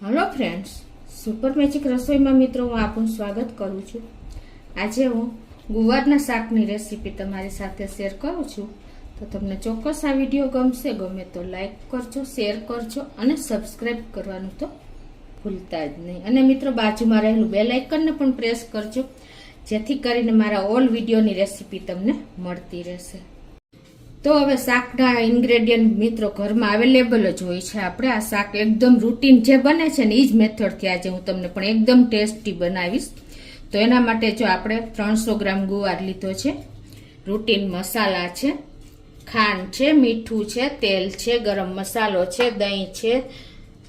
Hello friends, super magic रसोई में मित्रों हूँ आपનું સ્વાગત કરું છું। આજે હું ગુવારના શાકની રેસીપી તમારી સાથે શેર કરું છું। તો તમને ચોક્કસ આ વિડીયો ગમશે, ગમે તો લાઈક કરજો, શેર કરજો અને સબસ્ક્રાઇબ કરવાનું તો ભૂલતા જ નહીં। અને મિત્રો બાજુમાં રહેલું બેલ આઇકનને પણ પ્રેસ કરજો, જેથી કરીને મારા ઓલ વિડીયોની રેસીપી તમને મળતી રહેશે। તો હવે શાકના ઇન્ગ્રેડિયન્ટ મિત્રો ઘરમાં અવેલેબલ જ હોય છે। આપણે આ શાક એકદમ રૂટીન જે બને છે ને એ જ મેથડથી આજે હું તમને પણ એકદમ ટેસ્ટી બનાવીશ। તો એના માટે જો આપણે 300 ગ્રામ ગુવાર લીધો છે, રૂટીન મસાલા છે, ખાંડ છે, મીઠું છે, તેલ છે, ગરમ મસાલો છે, દહીં છે,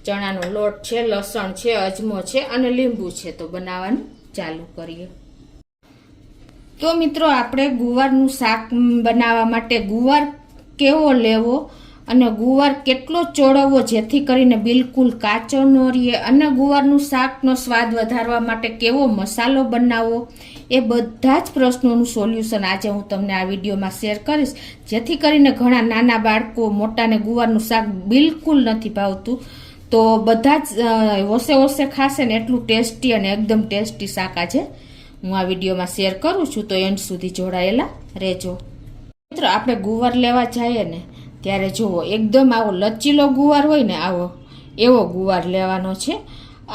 ચણાનો લોટ છે, લસણ છે, અજમો છે અને લીંબુ છે। તો બનાવવાનું ચાલુ કરીએ। તો મિત્રો આપણે ગુવારનું શાક બનાવવા માટે ગુવાર કેવો લેવો અને ગુવાર કેટલો ચોળવવો જેથી કરીને બિલકુલ કાચો ન રહે, અને ગુવારનું શાકનો સ્વાદ વધારવા માટે કેવો મસાલો બનાવવો, એ બધા જ પ્રશ્નોનું સોલ્યુશન આજે હું તમને આ વિડીયોમાં શેર કરીશ। જેથી કરીને ઘણા નાના બાળકો મોટાને ગુવારનું શાક બિલકુલ નથી ભાવતું, તો બધા જ હોશે હોશે ખાશે ને એટલું ટેસ્ટી અને એકદમ ટેસ્ટી શાક આજે હું આ વિડીયોમાં શેર કરું છું। તો એન્ડ સુધી જોડાયેલા રહેજો। મિત્રો આપણે ગુવાર લેવા જઈએ ને ત્યારે જુઓ, એકદમ આવો લચીલો ગુવાર હોય ને એવો ગુવાર લેવાનો છે।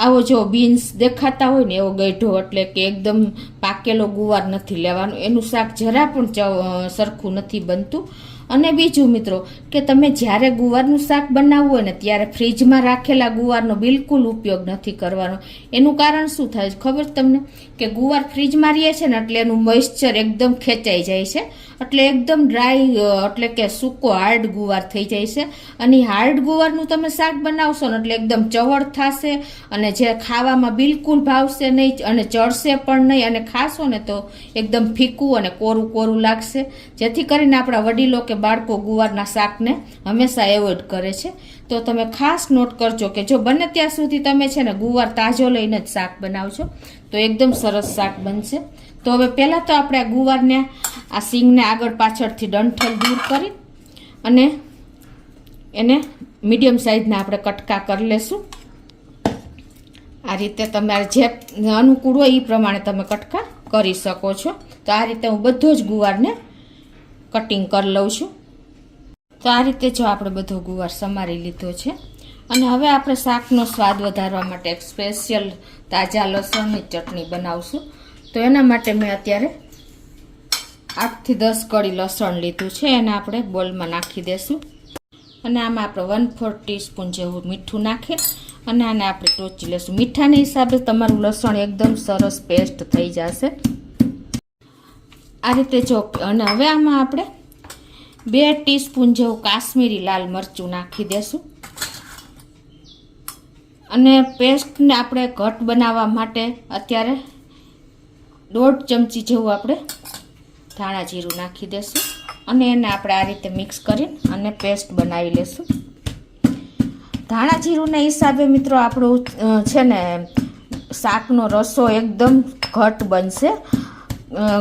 આવો જો બીન્સ દેખાતા હોય ને એવો ગઈઢો, એટલે કે એકદમ પાકેલો ગુવાર નથી લેવાનો, એનું શાક જરા પણ સરખું નથી બનતું। અને બીજું મિત્રો કે તમે જ્યારે ગુવારનું શાક બનાવવું હોય ને ત્યારે ફ્રીજમાં રાખેલા ગુવારનો બિલકુલ ઉપયોગ નથી કરવાનો। એનું કારણ શું થાય છે ખબર તમને? કે ગુવાર ફ્રીજમાં રહે છે ને એટલે એનું મોઇશ્ચર એકદમ ખેંચાઈ જાય છે, એટલે એકદમ ડ્રાય, એટલે કે સૂકો હાર્ડ ગુવાર થઈ જાય છે। અને હાર્ડ ગુવારનું તમે શાક બનાવશો ને એટલે એકદમ ચવડ થશે અને જે ખાવામાં બિલકુલ ભાવશે નહીં અને ચડશે પણ નહીં, અને ખાશો ને તો એકદમ ફીકું અને કોરું કોરું લાગશે, જેથી કરીને આપણા વડીલો કે બાળકો ગુવારના શાકને હંમેશા એવોઇડ કરે છે। તો તમે ખાસ નોટ કરજો કે જો બને ત્યાં સુધી તમે છે ને ગુવાર તાજો લઈને જ શાક બનાવજો, તો એકદમ સરસ શાક બનશે। તો હવે પહેલાં તો આપણે આ ગુવારને આ સિંગને આગળ પાછળથી ડંઠલ દૂર કરી અને એને મીડિયમ સાઇઝના આપણે કટકા કરી લેશું। આ રીતે તમારે જે અનુકૂળ હોય એ પ્રમાણે તમે કટકા કરી શકો છો। તો આ રીતે હું બધો જ ગુવારને કટિંગ કરી લઉં છું। તો આ રીતે જો આપણે બધો ગુવાર સમારી લીધો છે, અને હવે આપણે શાકનો સ્વાદ વધારવા માટે એક સ્પેશિયલ તાજા લસણની ચટણી બનાવશું। તો એના માટે મેં અત્યારે 8 થી 10 કળી લસણ લીધું છે, એને આપણે બોલમાં નાખી દેશું। અને આમાં આપણે 1/4 ટીસ્પૂન જેવું મીઠું નાખી અને આને આપણે ટોચી લેશું। મીઠાના હિસાબે તમારું લસણ એકદમ સરસ પેસ્ટ થઈ જશે આ રીતે જો। અને હવે આમાં આપણે 2 ટીસ્પૂન જેવું કાશ્મીરી લાલ મરચું નાખી દેશું। અને પેસ્ટને આપણે ઘટ બનાવવા માટે અત્યારે 1/2 ચમચી જેવું આપણે ધાણા જીરું નાખી દેશું, અને એને આપણે આ રીતે મિક્સ કરી અને પેસ્ટ બનાવી લેશું। ધાણા જીરુંના હિસાબે મિત્રો આપણું છે ને શાકનો રસો એકદમ ઘટ બનશે।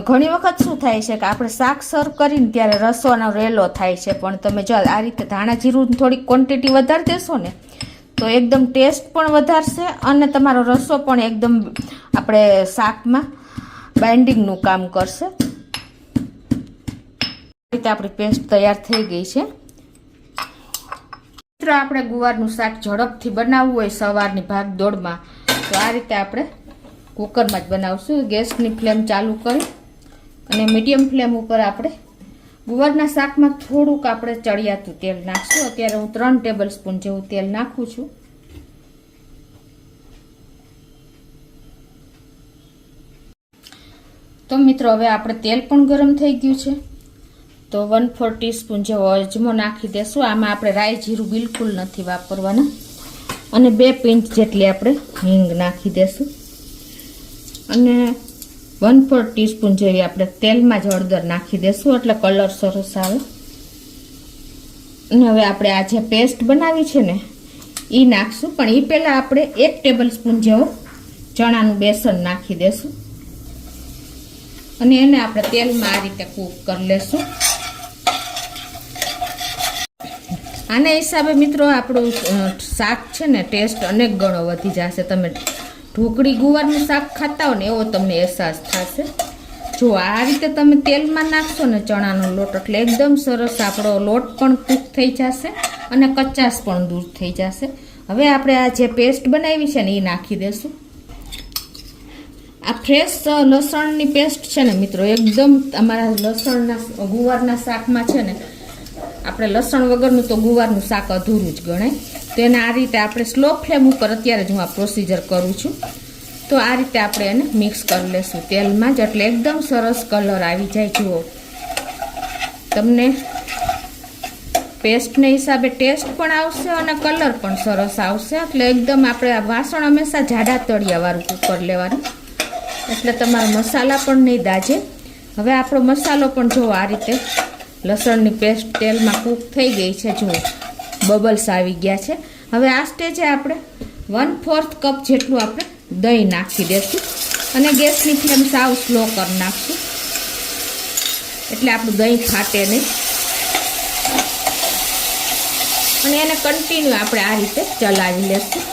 ઘણી વખત શું થાય છે કે આપણે શાક સર્વ કરીને ત્યારે રસોનો રેલો થાય છે, પણ તમે જો આ રીતે ધાણા જીરું થોડીક ક્વોન્ટિટી વધારી દેશો ને તો એકદમ ટેસ્ટ પણ વધારશે અને તમારો રસો પણ એકદમ આપણે શાકમાં બાઇન્ડિંગનું કામ કરશે। આ રીતે આપણી પેસ્ટ તૈયાર થઈ ગઈ છે। મિત્રો આપણે ગુવારનું શાક ઝડપથી બનાવવું હોય સવારની ભાગદોડમાં, તો આ રીતે આપણે કુકરમાં જ બનાવશું। ગેસની ફ્લેમ ચાલુ કરી અને મીડિયમ ફ્લેમ ઉપર આપણે ગુવારના શાકમાં થોડુંક આપણે ચડિયાતું તેલ નાખશું। અત્યારે હું 3 ટેબલ સ્પૂન જેવું તેલ નાખું છું। તો મિત્રો હવે આપણે તેલ પણ ગરમ થઈ ગયું છે, તો 1/4 ટીસ્પૂન જેવો અજમો નાખી દેશું। આમાં આપણે રાઈ જીરું બિલકુલ નથી વાપરવાના, અને 2 પિંચ જેટલી આપણે હિંગ નાખી દેશું, અને 1/4 ટીસ્પૂન જેવી આપણે તેલમાં જ હળદર નાખી દેશું, એટલે કલર સરસ આવે। અને હવે આપણે આ જે પેસ્ટ બનાવી છે ને એ નાખશું, પણ એ પહેલાં આપણે 1 ટેબલ સ્પૂન જેવો ચણાનું બેસન નાખી દેશું, અને એને આપણે તેલમાં આ રીતે કૂક કરી લેશું। આને હિસાબે મિત્રો આપણું શાક છે ને ટેસ્ટ અનેક ગણો વધી જશે. તમે ઢોકળી ગુવારનું શાક ખાતા હો ને એવો તમને અહેસાસ થશે. જો આ રીતે તમે તેલમાં નાખશો ને ચણાનો લોટ એટલે એકદમ સરસ આપણો લોટ પણ કૂક થઈ જશે અને કચાશ પણ દૂર થઈ જશે. હવે આપણે આ જે પેસ્ટ બનાવી છે ને એ નાખી દેશું. આ ફ્રેશ લસણની પેસ્ટ છે ને મિત્રો એકદમ અમારા લસણના ગુવારના શાકમાં છે ને આપણે લસણ વગરનું તો ગુવારનું શાક અધૂરું જ ગણાય. તો એને આ રીતે આપણે સ્લો ફ્લેમ ઉપર અત્યારે જ હું આ પ્રોસિજર કરું છું. તો આ રીતે આપણે એને મિક્સ કરી લેશું તેલમાં જ એટલે એકદમ સરસ કલર આવી જાય. જુઓ તમને પેસ્ટને હિસાબે ટેસ્ટ પણ આવશે અને કલર પણ સરસ આવશે. એટલે એકદમ આપણે આ વાસણ હંમેશા જાડા તળિયાવાળું કુકર લેવાનું એટલે તમારા મસાલા પણ નહીં દાજે. હવે આપણો મસાલો પણ જો આ રીતે લસણની પેસ્ટ તેલમાં કૂક થઈ ગઈ છે. જુઓ બબલ્સ આવી ગયા છે. હવે આ સ્ટેજે આપણે 1/4 કપ જેટલું આપણે દહીં નાખી દેશું અને ગેસની ફ્લેમ સાવ સ્લો કરી નાખશું એટલે આપણું દહીં ફાટે નહીં. અને એને કન્ટિન્યુ આપણે આ રીતે ચલાવી લેશું.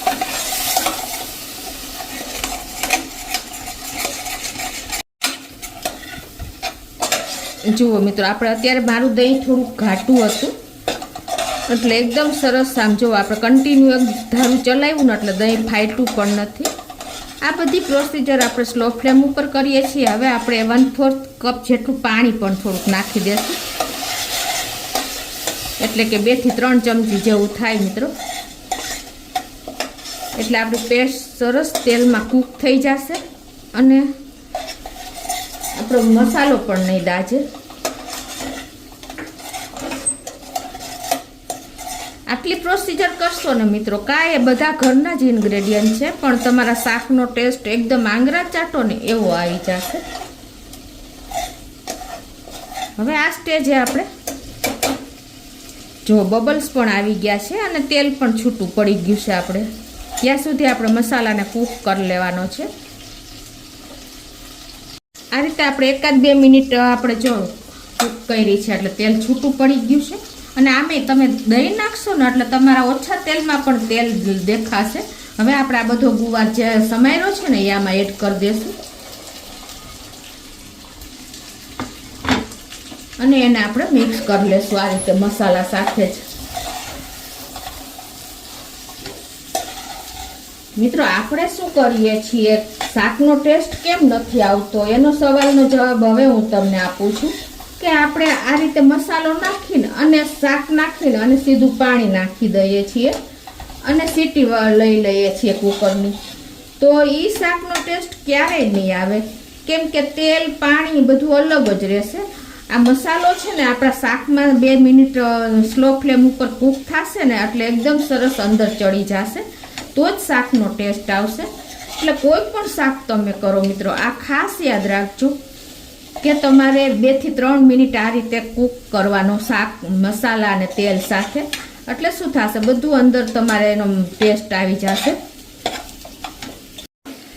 જુઓ મિત્રો આપણે અત્યારે મારું દહીં થોડુંક ઘાટું હતું એટલે એકદમ સરસ આમ જો આપણે કન્ટિન્યુ એક ધારું ચલાવ્યું ને એટલે દહીં ફાટ્યું પણ નથી. આ બધી પ્રોસિજર આપણે સ્લો ફ્લેમ ઉપર કરીએ છીએ. હવે આપણે 1/4 કપ જેટલું પાણી પણ થોડુંક નાખી દઈશું એટલે કે 2 થી 3 ચમચી જેવું થાય મિત્રો. એટલે આપણી પેસ્ટ સરસ તેલમાં કૂક થઈ જશે અને આપણો મસાલો પણ નહીં દાજે. આટલી પ્રોસિજર કરશો ને મિત્રો કાંઈ બધા ઘરના જ ઇન્ગ્રેડિયન્ટ છે પણ તમારા શાકનો ટેસ્ટ એકદમ આંગળા ચાટો ને એવો આવી જશે. હવે આ સ્ટેજે આપણે જો બબલ્સ પણ આવી ગયા છે અને તેલ પણ છૂટું પડી ગયું છે. આપણે ત્યાં સુધી આપણે મસાલાને કૂક કરી લેવાનો છે. આ રીતે આપણે 1-2 મિનિટ આપણે જો કૂક કરી છે એટલે તેલ છૂટું પડી ગયું છે. અને આમે તમે દહીં નાખશો ને એટલે તમારા ઓછા તેલમાં પણ તેલ દેખાશે. હવે આપણે આ બધો ગુવાર જે સમાયેલો છે ને એ આમાં એડ કરી દઈશું અને એને આપણે મિક્સ કરી લેશું આ રીતે મસાલા સાથે જ. મિત્રો આપણે શું કરીએ છીએ શાકનો ટેસ્ટ કેમ નથી આવતો એનો સવાલનો જવાબ હવે હું તમને આપું છું કે આપણે આ રીતે મસાલો નાખીને અને શાક નાખીને અને સીધું પાણી નાખી દઈએ છીએ અને સીટી લઈ લઈએ છીએ કુકરની. તો એ શાકનો ટેસ્ટ ક્યારેય નહીં આવે કેમ કે તેલ પાણી બધું અલગ જ રહેશે. આ મસાલો છે ને આપણા શાકમાં 2 મિનિટ સ્લો ફ્લેમ ઉપર કૂક થશે ને એટલે એકદમ સરસ અંદર ચડી જશે તો જ શાકનો ટેસ્ટ આવશે. એટલે કોઈ પણ શાક તમે કરો મિત્રો આ ખાસ યાદ રાખજો કે તમારે 2 થી 3 મિનિટ આ રીતે કૂક કરવાનો શાક મસાલા અને તેલ સાથે. એટલે શું થશે બધું અંદર તમારે એનો ટેસ્ટ આવી જશે.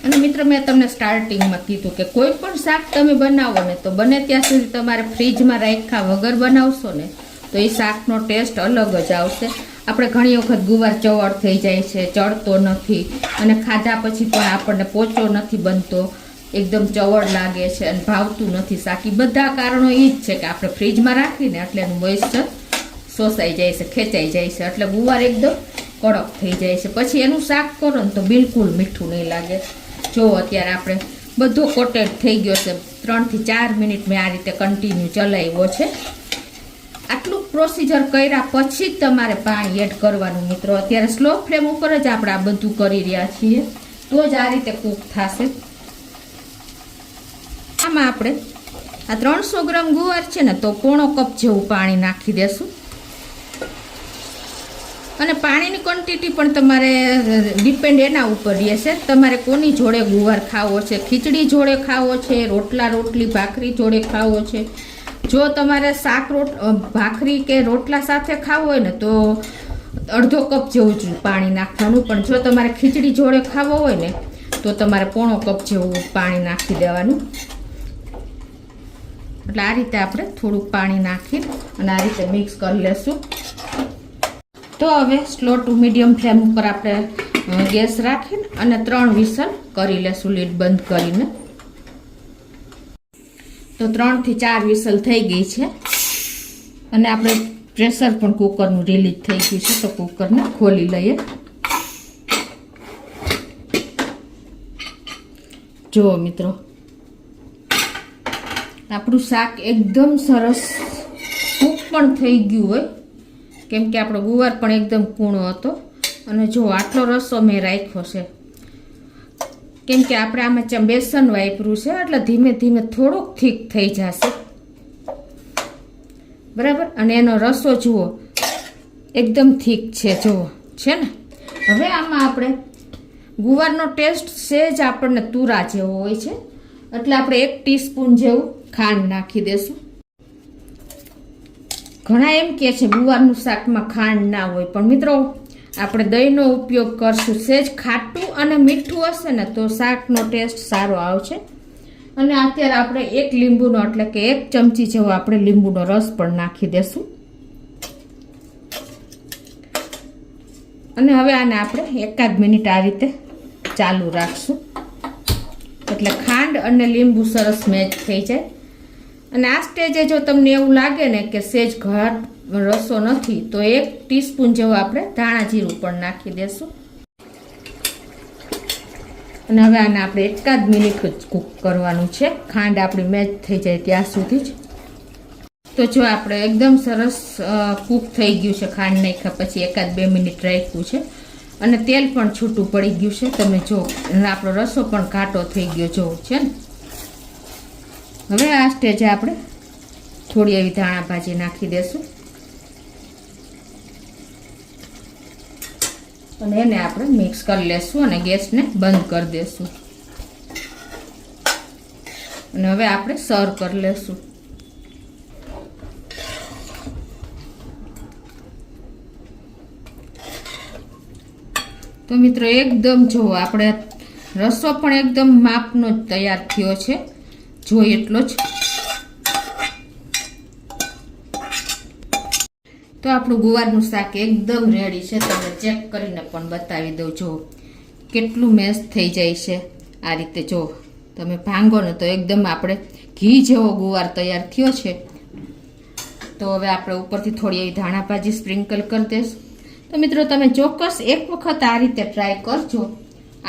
અને મિત્રો મેં તમને સ્ટાર્ટિંગમાં કીધું કે કોઈ પણ શાક તમે બનાવો ને તો બને ત્યાં સુધી તમારે ફ્રીજમાં રાખ્યા વગર બનાવશો ને તો એ શાકનો ટેસ્ટ અલગ જ આવશે. આપણે ઘણી વખત ગુવાર ચવડ થઈ જાય છે, ચડતો નથી અને ખાધા પછી પણ આપણને પોચો નથી બનતો, એકદમ ચવડ લાગે છે અને ભાવતું નથી શાક. બધા કારણો એ જ છે કે આપણે ફ્રીજમાં રાખીને એટલે એનું મોઇસ્ચર શોષાઈ જાય છે, ખેંચાઈ જાય છે એટલે ગુવાર એકદમ કડક થઈ જાય છે. પછી એનું શાક કરો ને તો બિલકુલ મીઠું નહીં લાગે. જો અત્યારે આપણે બધો કોટેડ થઈ ગયો છે. 3 થી 4 મિનિટ મેં આ રીતે કન્ટિન્યુ ચલાવ્યો છે. આટલું પ્રોસિજર કર્યા પછી જ તમારે પાણી એડ કરવાનું મિત્રો. અત્યારે સ્લો ફ્લેમ ઉપર જ આપણે આ બધું કરી રહ્યા છીએ તો જ આ રીતે કૂક થશે. આમાં આપણે આ 300 ગ્રામ ગુવાર છે ને તો 1/4 કપ જેવું પાણી નાખી દેશું. અને પાણીની ક્વોન્ટિટી પણ તમારે ડિપેન્ડ એના ઉપર રહેશે તમારે કોની જોડે ગુવાર ખાવો છે, ખીચડી જોડે ખાવો છે, રોટલી ભાખરી જોડે ખાવો છે. જો તમારે શાક ભાખરી કે રોટલા સાથે ખાવું હોય ને તો 1/2 કપ જેવું જ પાણી નાખવાનું. પણ જો તમારે ખીચડી જોડે ખાવો હોય ને તો તમારે 1/4 કપ જેવું પાણી નાખી દેવાનું. એટલે આ રીતે આપણે થોડુંક પાણી નાખી અને આ રીતે મિક્સ કરી લેશું. તો હવે સ્લો ટુ મીડિયમ ફ્લેમ ઉપર આપણે ગેસ રાખીને અને 3 વિસલ કરી લેશું લીડ બંધ કરીને. તો 3 થી 4 વિસલ થઈ ગઈ છે અને આપણે પ્રેશર પણ કુકરનું રિલીઝ થઈ ગયું છે. તો કુકરને ખોલી લઈએ. જુઓ મિત્રો, આપણું શાક એકદમ સરસ કૂક પણ થઈ ગયું હોય, કેમ કે આપણો ગુવાર પણ એકદમ કૂણો હતો. અને જો આટલો રસો મેં રાખ્યો છે કેમ કે આપણે આમાં બેસન વાપર્યું છે, એટલે ધીમે ધીમે થોડોક થીક થઈ જશે. બરાબર. અને એનો રસો જુઓ એકદમ થીક છે, જુઓ છે ને. હવે આમાં આપણે ગુવારનો ટેસ્ટ સહેજ આપણને તુરા જેવો હોય છે, એટલે આપણે 1 ટીસ્પૂન જેવું ખાંડ નાખી દેશું. ઘણા એમ કહે છે ગુવારનું શાકમાં ખાંડ ના હોય, પણ મિત્રો આપણે દહીંનો ઉપયોગ કરશું. સહેજ ખાટું અને મીઠું હશે ને તો શાકનો ટેસ્ટ સારો આવશે. અને અત્યારે આપણે 1 લીંબુનો એટલે કે 1 ચમચી જેવો આપણે લીંબુનો રસ પણ નાખી દેશું. અને હવે આને આપણે 1 મિનિટ આ રીતે ચાલુ રાખશું, એટલે ખાંડ અને લીંબુ સરસ મેચ થઈ જાય. અને આ સ્ટેજે જો તમને એવું લાગે ને કે સહેજ ઘાટ રસો નથી, તો 1 ટીસ્પૂન જેવો આપણે ધાણા જીરું પણ નાખી દેશું. અને હવે આને આપણે 1 મિનિટ જ કૂક કરવાનું છે, ખાંડ આપણી મેચ થઈ જાય ત્યાં સુધી જ. તો જો આપણે એકદમ સરસ કૂક થઈ ગયું છે, ખાંડ નાખ્યા પછી 1-2 મિનિટ રાખ્યું છે અને તેલ પણ છૂટું પડી ગયું છે. તમે જો આપણો રસો પણ ઘાટો થઈ ગયો જો છે ને. હવે આ સ્ટેજે આપણે થોડી એવી ધાણા ભાજી નાખી દેશું અને એને આપણે મિક્સ કરી લેશું અને ગેસને બંધ કરી દેશું. અને હવે આપણે સર્વ કરી લેશું. તો મિત્રો એકદમ જો આપણે રસો પણ એકદમ માપનો જ તૈયાર થયો છે, જો એટલો જ. તો આપણું ગુવારનું શાક એકદમ રેડી છે. તમે ચેક કરીને પણ બતાવી દઉં. જો કેટલું મેશ થઈ જાય છે આ રીતે. જો તમે ભાંગો ને તો એકદમ આપણે ઘી જેવો ગુવાર તૈયાર થયો છે. તો હવે આપણે ઉપરથી થોડી એવી ધાણા ભાજી સ્પ્રિંકલ કરી દઈશું. તો મિત્રો તમે ચોક્કસ એક વખત આ રીતે ટ્રાય કરજો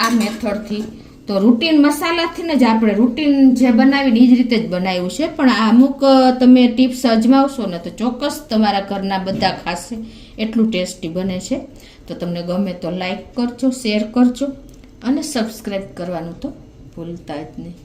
આ મેથડથી. તો રૂટીન મસાલાથી જ આપણે રૂટીન જે બનાવીને એ જ રીતે જ બનાવ્યું છે, પણ અમુક તમે ટિપ્સ અજમાવશો ને તો ચોક્કસ તમારા ઘરના બધા ખાશે, એટલું ટેસ્ટી બને છે. તો તમને ગમે તો લાઈક કરજો, શેર કરજો અને સબસ્ક્રાઈબ કરવાનું તો ભૂલતા જ નહીં.